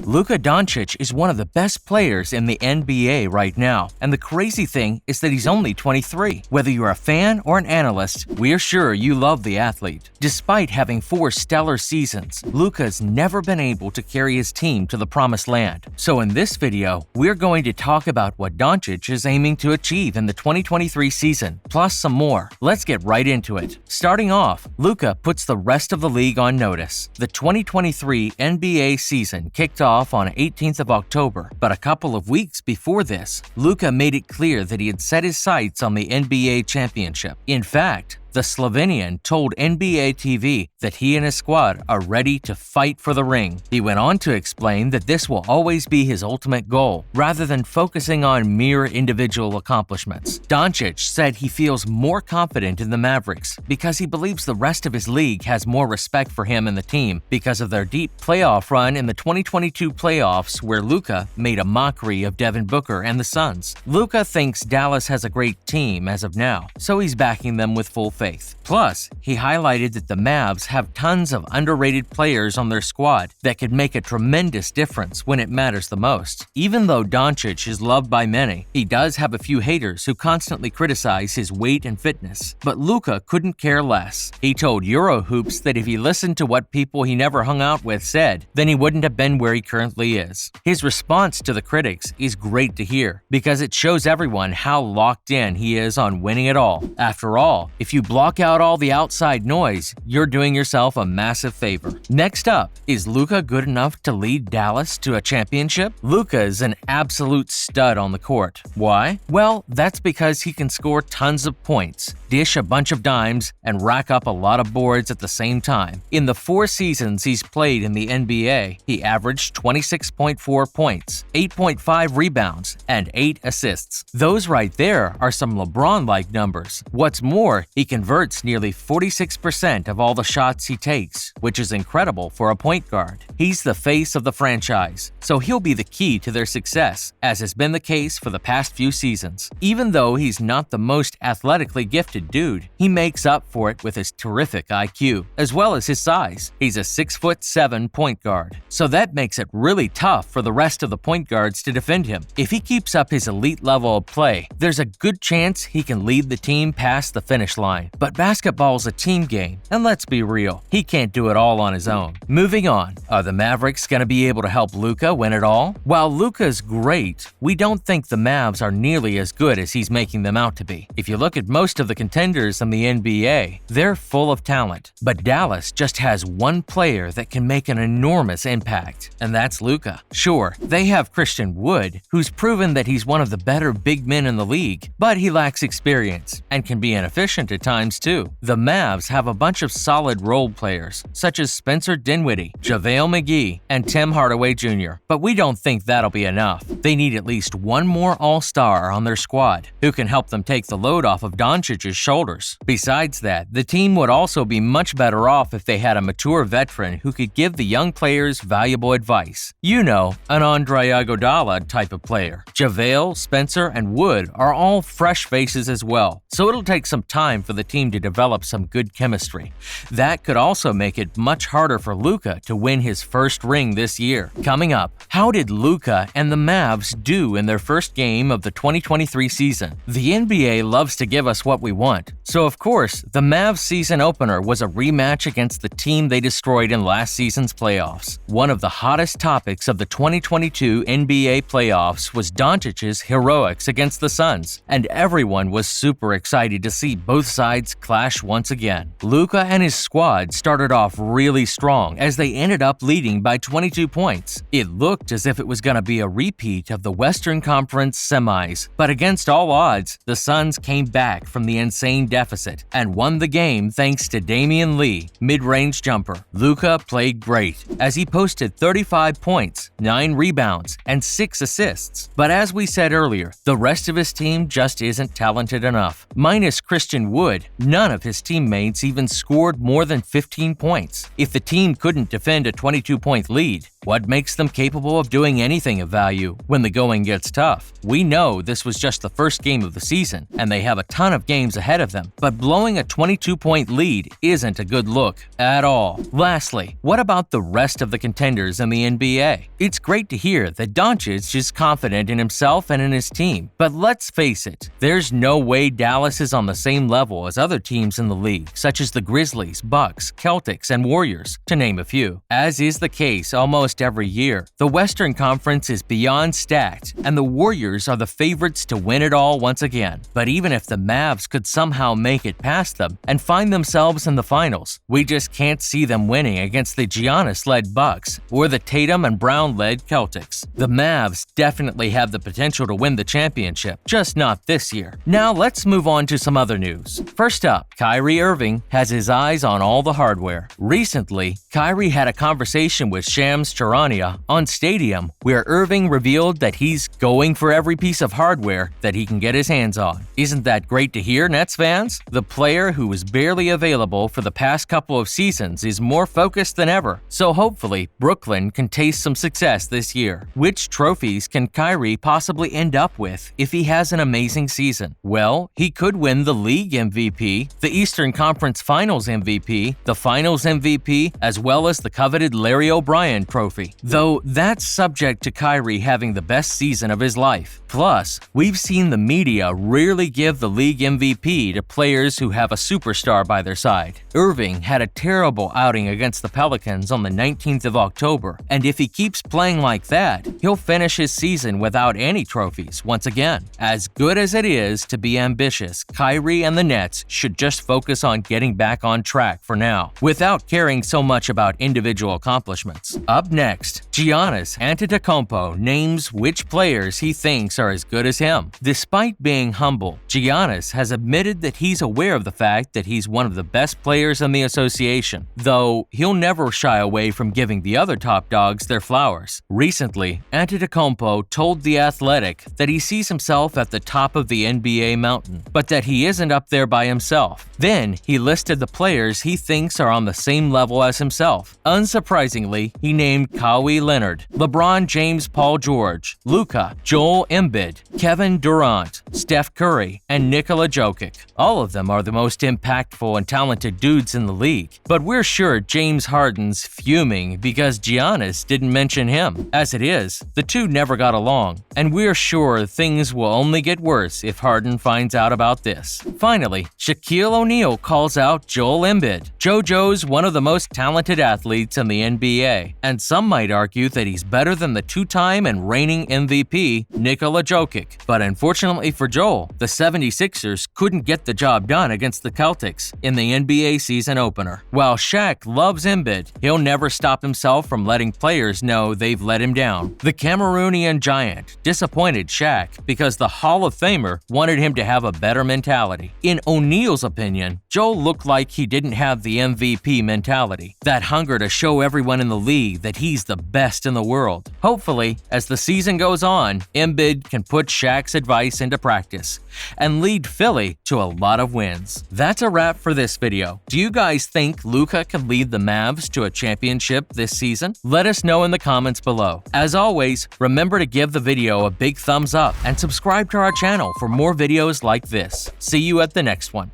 Luka Doncic is one of the best players in the NBA right now, and the crazy thing is that he's only 23. Whether you're a fan or an analyst, we're sure you love the athlete. Despite having 4 stellar seasons, Luka's never been able to carry his team to the promised land. So in this video, we're going to talk about what Doncic is aiming to achieve in the 2023 season, plus some more. Let's get right into it. Starting off, Luka puts the rest of the league on notice. The 2023 NBA season kicked off on 18th of October, but a couple of weeks before this, Luka made it clear that he had set his sights on the NBA championship. In fact, the Slovenian told NBA TV that he and his squad are ready to fight for the ring. He went on to explain that this will always be his ultimate goal, rather than focusing on mere individual accomplishments. Doncic said he feels more confident in the Mavericks because he believes the rest of his league has more respect for him and the team because of their deep playoff run in the 2022 playoffs where Luka made a mockery of Devin Booker and the Suns. Luka thinks Dallas has a great team as of now, so he's backing them with full faith. Plus, he highlighted that the Mavs have tons of underrated players on their squad that could make a tremendous difference when it matters the most. Even though Doncic is loved by many, he does have a few haters who constantly criticize his weight and fitness. But Luka couldn't care less. He told Eurohoops that if he listened to what people he never hung out with said, then he wouldn't have been where he currently is. His response to the critics is great to hear because it shows everyone how locked in he is on winning it all. After all, if you block out all the outside noise, you're doing yourself a massive favor. Next up, is Luka good enough to lead Dallas to a championship? Luka is an absolute stud on the court. Why? Well, that's because he can score tons of points, dish a bunch of dimes, and rack up a lot of boards at the same time. In the 4 seasons he's played in the NBA, he averaged 26.4 points, 8.5 rebounds, and 8 assists. Those right there are some LeBron-like numbers. What's more, he converts nearly 46% of all the shots he takes, which is incredible for a point guard. He's the face of the franchise, so he'll be the key to their success, as has been the case for the past few seasons. Even though he's not the most athletically gifted dude, he makes up for it with his terrific IQ, as well as his size. He's a 6'7" point guard, so that makes it really tough for the rest of the point guards to defend him. If he keeps up his elite level of play, there's a good chance he can lead the team past the finish line. But basketball's a team game, and let's be real, he can't do it all on his own. Moving on, are the Mavericks going to be able to help Luka win it all? While Luka's great, we don't think the Mavs are nearly as good as he's making them out to be. If you look at most of the contenders in the NBA, they're full of talent. But Dallas just has one player that can make an enormous impact, and that's Luka. Sure, they have Christian Wood, who's proven that he's one of the better big men in the league, but he lacks experience and can be inefficient at times too. The Mavs have a bunch of solid role players, such as Spencer Dinwiddie, JaVale McGee, and Tim Hardaway Jr., but we don't think that'll be enough. They need at least one more all-star on their squad who can help them take the load off of Doncic's shoulders. Besides that, the team would also be much better off if they had a mature veteran who could give the young players valuable advice. You know, an Andre Iguodala type of player. JaVale, Spencer, and Wood are all fresh faces as well, so it'll take some time for the team to develop some good chemistry. That could also make it much harder for Luka to win his first ring this year. Coming up, how did Luka and the Mavs do in their first game of the 2023 season? The NBA loves to give us what we want, so of course, the Mavs season opener was a rematch against the team they destroyed in last season's playoffs. One of the hottest topics of the 2022 NBA playoffs was Doncic's heroics against the Suns, and everyone was super excited to see both sides clash once again. Luka and his squad started off really strong as they ended up leading by 22 points. It looked as if it was going to be a repeat of the Western Conference semis, but against all odds, the Suns came back from the insane deficit and won the game thanks to Damian Lee, mid-range jumper. Luka played great as he posted 35 points, 9 rebounds, and 6 assists. But as we said earlier, the rest of his team just isn't talented enough. Minus Christian Wood, none of his teammates even scored more than 15 points. If the team couldn't defend a 22-point lead, What makes them capable of doing anything of value when the going gets tough? We know this was just the first game of the season, and they have a ton of games ahead of them, but blowing a 22-point lead isn't a good look at all. Lastly, what about the rest of the contenders in the NBA? It's great to hear that Doncic is confident in himself and in his team, but let's face it, there's no way Dallas is on the same level as other teams in the league, such as the Grizzlies, Bucks, Celtics, and Warriors, to name a few. As is the case almost every year, the Western Conference is beyond stacked, and the Warriors are the favorites to win it all once again. But even if the Mavs could somehow make it past them and find themselves in the finals, we just can't see them winning against the Giannis-led Bucks or the Tatum and Brown-led Celtics. The Mavs definitely have the potential to win the championship, just not this year. Now let's move on to some other news. First up, Kyrie Irving has his eyes on all the hardware. Recently, Kyrie had a conversation with Shams Charania on Stadium where Irving revealed that he's going for every piece of hardware that he can get his hands on. Isn't that great to hear, Nets fans? The player who was barely available for the past couple of seasons is more focused than ever, so hopefully Brooklyn can taste some success this year. Which trophies can Kyrie possibly end up with if he has an amazing season? Well, he could win the League MVP, the Eastern Conference Finals MVP, the Finals MVP, as well as the coveted Larry O'Brien trophy, though that's subject to Kyrie having the best season of his life. Plus, we've seen the media rarely give the league MVP to players who have a superstar by their side. Irving had a terrible outing against the Pelicans on the 19th of October, and if he keeps playing like that, he'll finish his season without any trophies once again. As good as it is to be ambitious, Kyrie and the Nets should just focus on getting back on track for now, without caring so much about individual accomplishments. Up next, Giannis Antetokounmpo names which players he thinks are as good as him. Despite being humble, Giannis has admitted that he's aware of the fact that he's one of the best players in the association, though he'll never shy away from giving the other top dogs their flowers. Recently, Antetokounmpo told The Athletic that he sees himself at the top of the NBA mountain, but that he isn't up there by himself. Then, he listed the players he thinks are on the same level as himself. Unsurprisingly, he named Kawhi Leonard, LeBron James, Paul George, Luka, Joel Embiid, Kevin Durant, Steph Curry, and Nikola Jokic. All of them are the most impactful and talented dudes in the league, but we're sure James Harden's fuming because Giannis didn't mention him. As it is, the two never got along, and we're sure things will only get worse if Harden finds out about this. Finally, Shaquille O'Neal calls out Joel Embiid. JoJo's one of the most talented athletes in the NBA, and some might argue that he's better than the two-time and reigning MVP, Nikola Jokic. But unfortunately for Joel, the 76ers couldn't get the job done against the Celtics in the NBA season opener. While Shaq loves Embiid, he'll never stop himself from letting players know they've let him down. The Cameroonian giant disappointed Shaq because the Hall of Famer wanted him to have a better mentality. In O'Neal's opinion, Joel looked like he didn't have the MVP mentality, that hunger to show everyone in the league that he's the best in the world. Hopefully, as the season goes on, Embiid can put Shaq's advice into practice and lead Philly to a lot of wins. That's a wrap for this video. Do you guys think Luka can lead the Mavs to a championship this season? Let us know in the comments below. As always, remember to give the video a big thumbs up and subscribe to our channel for more videos like this. See you at the next one.